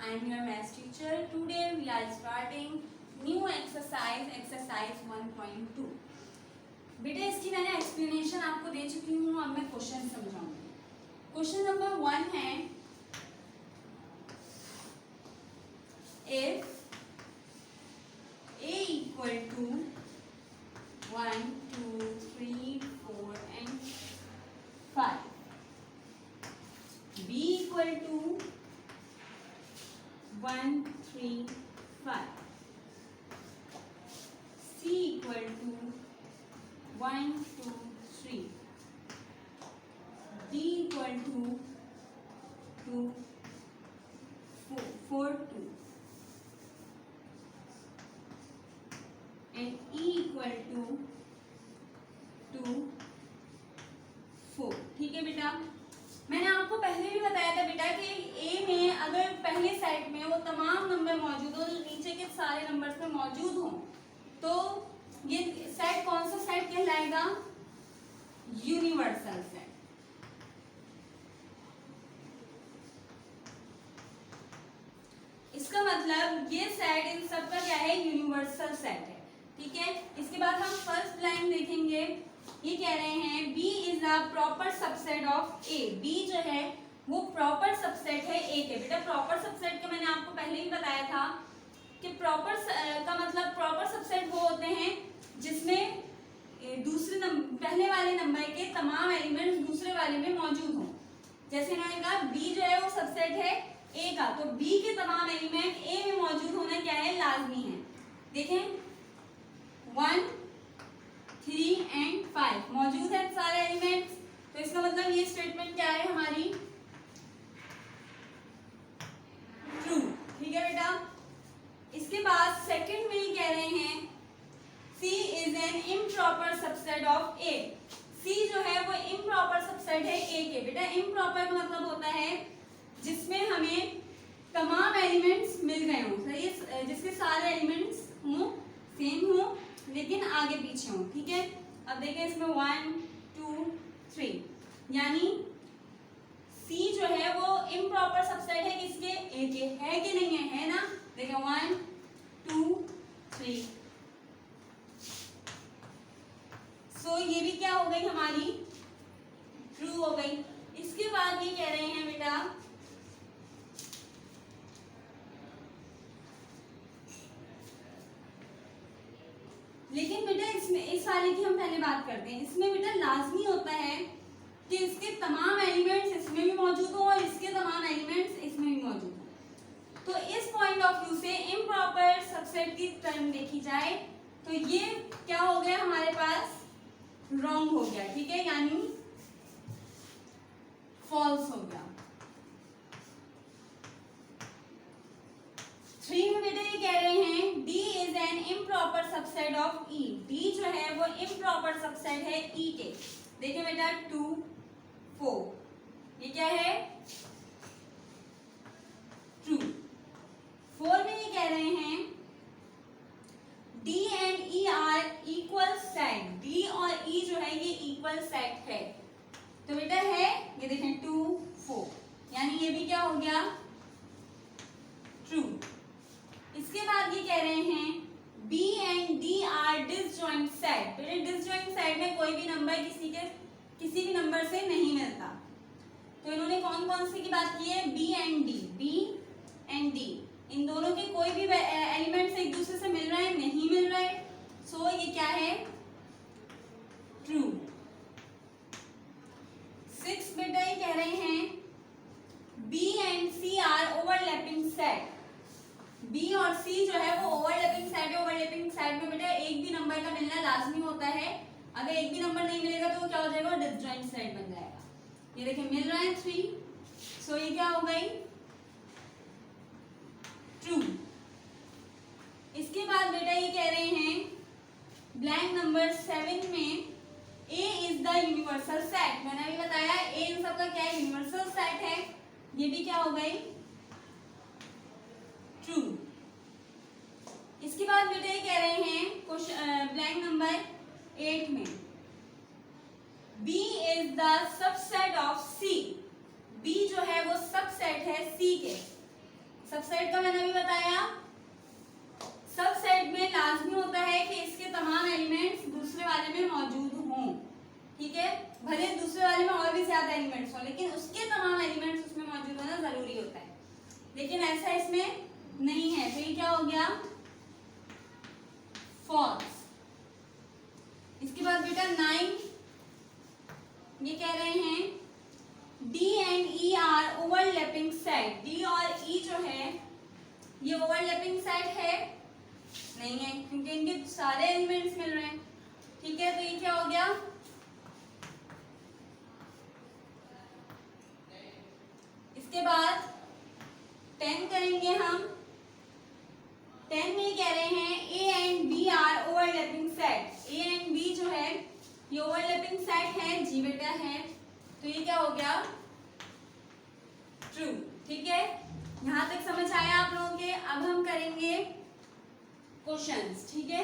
I am your math teacher. Today we are starting new exercise 1.2. बेटा इसकी मैंने explanation आपको दे चुकी हूँ, अब मैं क्वेश्चन समझाऊंगी। क्वेश्चन नंबर 1 है, if a equal to 1, 2, 3, 4 and 5, b equal to 1, 3, 5, c equal to 1, 2, 3, d equal to 2, 4, 2 and e equal to 2, 4। ठीक है बेटा, मैंने आपको पहले भी बताया था बेटा कि ए में अगर पहले सेट में वो तमाम नंबर मौजूद हो, नीचे के सारे नंबर्स में मौजूद हो, तो ये सेट कौन सा सेट कहलाएगा? Universal set. इसका मतलब ये सेट इन सब का क्या है? यूनिवर्सल सेट है। ठीक है, इसके बाद हम फर्स्ट लाइन देखेंगे। ये कह रहे हैं B is a proper subset of A। B जो है वो प्रॉपर सबसेट है A के। बेटा प्रॉपर सबसेट का मैंने आपको पहले ही बताया था कि प्रॉपर का मतलब प्रॉपर सबसेट वो होते हैं जिसमें दूसरे पहले वाले नंबर के तमाम एलिमेंट्स दूसरे वाले में मौजूद हों। जैसे इन्होंने कहा B जो है वो सबसेट है A का, तो B के तमाम एलिमेंट A में मौजूद होना क्या है? लाजमी है। देखें 1, 3 and 5 मौजूद है सारे एलिमेंट्स, तो इसका मतलब ये स्टेटमेंट क्या है हमारी? ट्रू। ठीक है बेटा, इसके बाद सेकंड में ये कह रहे हैं C is an improper subset of A। C जो है वो इम्प्रॉपर सबसेट है A के। बेटा इम्प्रॉपर का मतलब होता है जिसमें हमें तमाम एलिमेंट्स मिल गए हों, सही है, जिसके सारे एलिमेंट्स हों, सेम हों, लेकिन आगे पीछे हों। ठीक है, अब देखें इसमें 1, 2, 3, यानी C जो है वो इम्प्रॉपर सबसेट है किसके? A के। है कि नहीं है? है ना। देखें 1, 2, 3, सो ये भी क्या हो गई हमारी? ट्रू हो गई। इसके बाद ये कह रहे हैं बेटा लेकिन बेटा इसमें इस वाले की हम पहले बात करते हैं। इसमें बेटा लाजमी होता है कि इसके तमाम एलिमेंट्स इसमें भी मौजूद हो और इसके तमाम एलिमेंट्स इसमें भी मौजूद हो। तो इस पॉइंट ऑफ व्यू से इम्प्रॉपर सबसेट की टर्म देखी जाए तो ये क्या हो गया हमारे पास? रॉन्ग हो गया। ठीक है, यानी फॉल्स हो गया। 3 में बेटा ये कह रहे हैं D is an improper subset of E। D जो है वो इम्प्रॉपर सबसेट है E के। देखिए बेटा 2, 4, ये क्या है? ट्रू। 4 में ये कह रहे हैं D and E are equal set. D और E जो है ये इक्वल सेट है, तो बेटा है ये देखें 2, 4, यानी ये भी क्या हो गया? ट्रू। इसके बाद ये कह रहे हैं B and D are disjoint set. बेटे डिसजॉइंट सेट में कोई भी नंबर किसी भी नंबर से नहीं मिलता, तो इन्होंने कौन कौन से की बात की है? B and D। B and D इन दोनों के कोई भी एलिमेंट्स एक दूसरे से मिल रहे हैं? नहीं मिल रहे, सो ये क्या है? ट्रू। 6 बेटा ये कह रहे हैं B and C are overlapping set. B और C जो है वो ओवरलैपिंग सेट है। ओवरलैपिंग सेट में बेटा एक भी नंबर का मिलना लाजमी होता है। अगर एक भी नंबर नहीं मिलेगा तो क्या हो जाएगा? डिसजॉइंट सेट बन जाएगा। ये देखिए मिल रहा है 3, सो ये क्या हो गई? ट्रू। इसके बाद बेटा ये कह रहे हैं ब्लैंक नंबर 7 में A is the universal set. मैंने अभी बताया A इन सबका क्या है? यूनिवर्सल सेट है। ये भी क्या हो गई? ट्रू। इसके बाद बेटा ये कह रहे हैं ब्लैंक नंबर 8 में B is the subset of C। B जो है वो सबसेट है C के। सबसेट का मैंने अभी बताया, सबसेट में लाजमी होता है कि इसके तमाम एलिमेंट्स दूसरे वाले में मौजूद हों, ठीक है। भले दूसरे वाले में और भी ज्यादा एलिमेंट्स हों, लेकिन उसके तमाम एलिमेंट्स उसमें मौजूद होना जरूरी होता है, लेकिन ऐसा इसमें नहीं है। तो ये क्या हो गया, फॉल्स। इसके बाद बेटा 9, ये कह रहे हैं D and E are overlapping set. D और E जो है ये ओवरलैपिंग सेट है, नहीं है, क्योंकि इनके सारे एलिमेंट्स मिल रहे हैं, ठीक है। तो ये क्या हो गया, इसके बाद 10 करेंगे हम। 10 में कह रहे हैं A and B are overlapping set. A and B जो है ये ओवरलैपिंग सेट है, जी बेटा है, तो ये क्या हो गया, ट्रू, ठीक है। यहां तक समझ आया आप लोगों के। अब हम करेंगे क्वेश्चंस, ठीक है।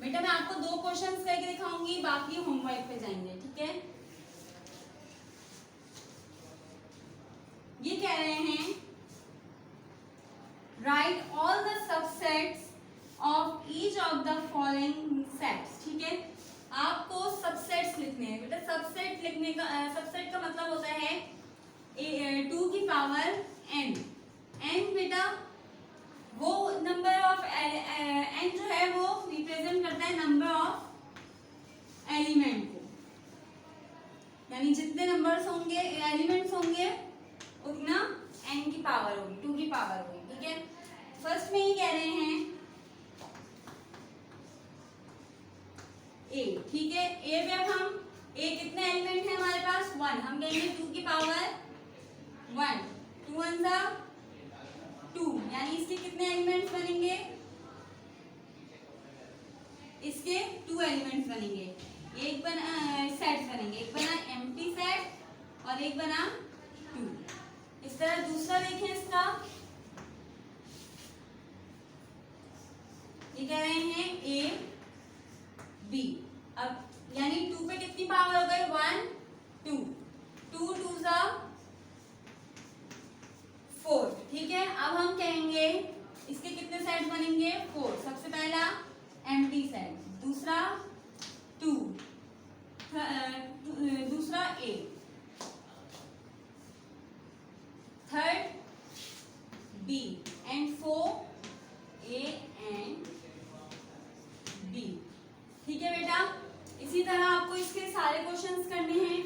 बेटा मैं आपको 2 क्वेश्चंस करके दिखाऊंगी, बाकी होमवर्क पे जाएंगे, ठीक है। ये कह रहे हैं right all the subsets of each of the following sets, ठीक है। आपको सबसेट्स लिखने हैं बेटा। सबसेट लिखने का सबसेट का मतलब होता है 2 की पावर n। n बेटा वो नंबर ऑफ n जो है वो रिप्रेजेंट करता है नंबर ऑफ एलिमेंट को, यानी जितने नंबर्स होंगे एलिमेंट्स होंगे उतना n की पावर होगी, 2 की पावर होगी, ठीक है। फर्स्ट में ये कह रहे हैं a, ठीक है। a पे अब हम a कितने एलिमेंट है हमारे पास, 1, हम कहेंगे 2 की पावर 1, 2 1 जा 2, यानी इसके कितने एलिमेंट्स बनेंगे, इसके 2 एलिमेंट्स बनेंगे, एक बना सेट बनेंगे, एक बना एम्प्टी सेट और एक बना 2। इस तरह दूसरा देखें इसका, ये कह रहे हैं A B। अब यानी 2 पे कितनी पावर हो गई, 1 2, 2 2 जा 4, ठीक है। अब हम कहेंगे इसके कितने सेट बनेंगे, 4। सबसे पहला एम्प्टी सेट, दूसरा 2, दूसरा A, third B and 4 A and B, ठीक है बेटा। इसी तरह आपको इसके सारे क्वेश्चंस करने हैं।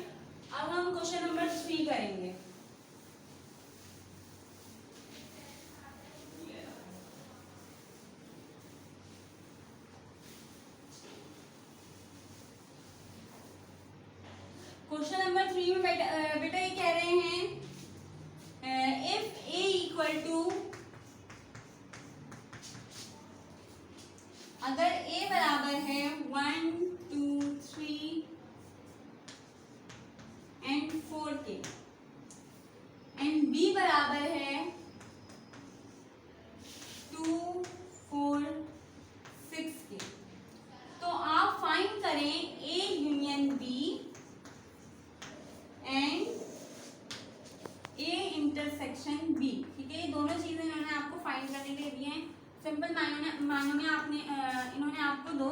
अब हम क्वेश्चन नंबर 3 करेंगे। क्वेश्चन नंबर 3 में बेटा ये कह रहे हैं इफ A इक्वल टू, अगर A बराबर है 1 2 3 एंड 4 के एंड B बराबर है 2 4 6 के, तो आप फाइंड करें A union B and A intersection B, ठीक है। ये दोनों चीजें इन्होंने आपको फाइंड करने के लिए दिए हैं। सिंपल माइनों में आपने इन्होंने आपको 2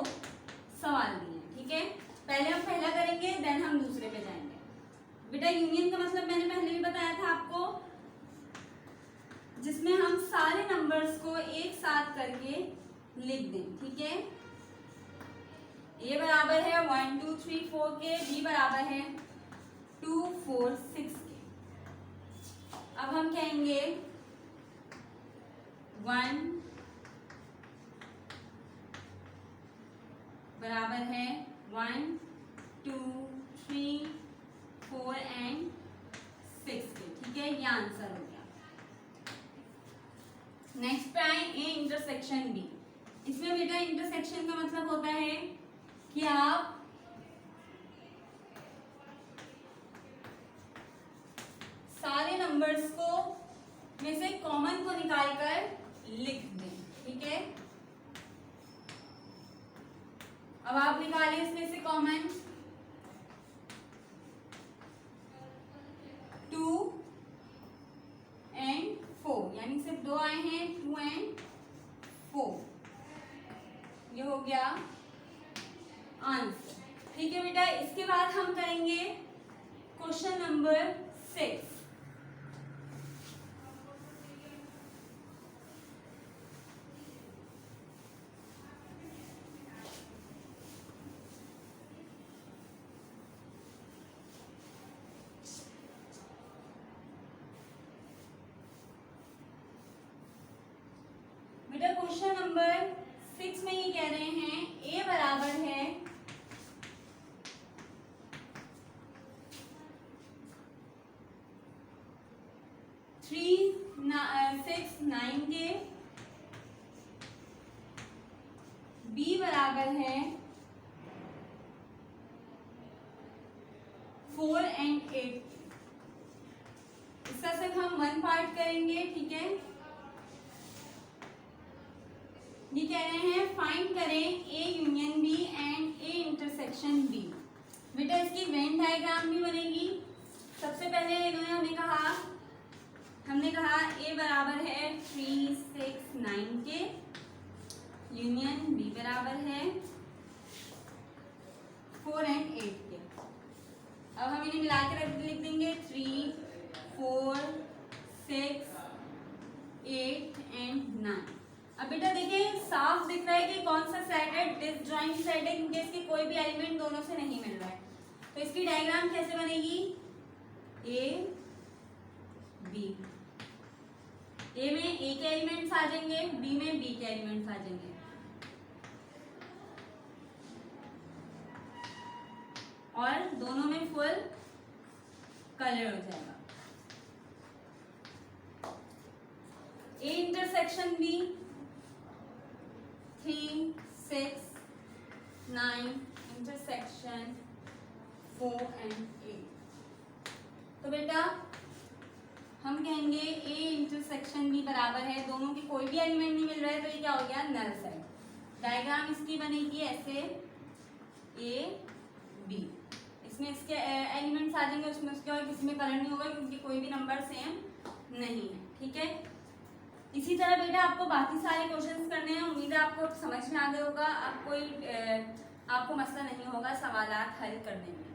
सवाल दिए हैं, ठीक है। पहले हम पहला करेंगे, देन हम दूसरे पे जाएंगे। बेटा यूनियन का मतलब मैंने पहले भी बताया था आपको, जिसमें हम सारे नंबर्स को एक साथ करके लिख दें, ठीक है। A बराबर है 1 2 3 4 के, B बराबर है 2 4 6 के। अब हम कहेंगे 1 बराबर है 1 2 3 4 एंड 6 के, ठीक है। ये आंसर हो गया। नेक्स्ट पे आए A इंटरसेक्शन B। इसमें बेटा इंटरसेक्शन का मतलब होता है कि आप सारे नंबर्स को में से कॉमन को निकाल कर लिख दें, ठीक है। अब आप निकालिए इसमें से कॉमन, 2 and 4, यानी सिर्फ 2 आए हैं, 2 and 4, ये हो गया आंसर। ठीक है बेटा, इसके बाद हम करेंगे क्वेश्चन नंबर 6। बेटा क्वेश्चन नंबर 6 में ये कह रहे हैं a बराबर है 3, 6, 9 के, b बराबर है 4 and 8। इसका सिर्फ हम 1 पार्ट करेंगे, ठीक है। ये कह रहे हैं फाइंड करें a union b and a intersection b। बेटा इसकी वेन डायग्राम भी बनेगी। सबसे पहले हमने कहा a बराबर है 3, 6, 9 के, यूनियन b बराबर है 4 and 8 के। अब हम इन्हें मिला के लिख देंगे 3, 4, 6, 8 and 9। अब बेटा देखिए साफ दिख रहा है कि कौन सा सेट है, डिसजॉइंट सेट है, क्योंकि इसके कोई भी एलिमेंट दोनों से नहीं मिल रहा है। तो इसकी डायग्राम कैसे बनेगी, ए बी, ए में ए के एलिमेंट्स आ जाएंगे, बी में बी के एलिमेंट्स आ जाएंगे। और दोनों में फुल कलर हो जाएगा। A intersection B, 3, 6, 9 intersection 4 and 8। तो बेटा हम कहेंगे a इंटरसेक्शन b बराबर है, दोनों के कोई भी एलिमेंट नहीं मिल रहा है, तो ये क्या हो गया, नल सेट। डायग्राम इसकी बनेगी ऐसे a b, इसमें इसके एलिमेंट्स आ जाएंगे, उसमें उसके और किसी में कलर नहीं होगा क्योंकि कोई भी नंबर सेम नहीं है। ठीक है, इसी तरह बेटा आपको बाकी सारे क्वेश्चंस करने हैं। उम्मीद है आपको समझ में आ गया होगा, आपको मसला नहीं होगा सवालात हल करने में।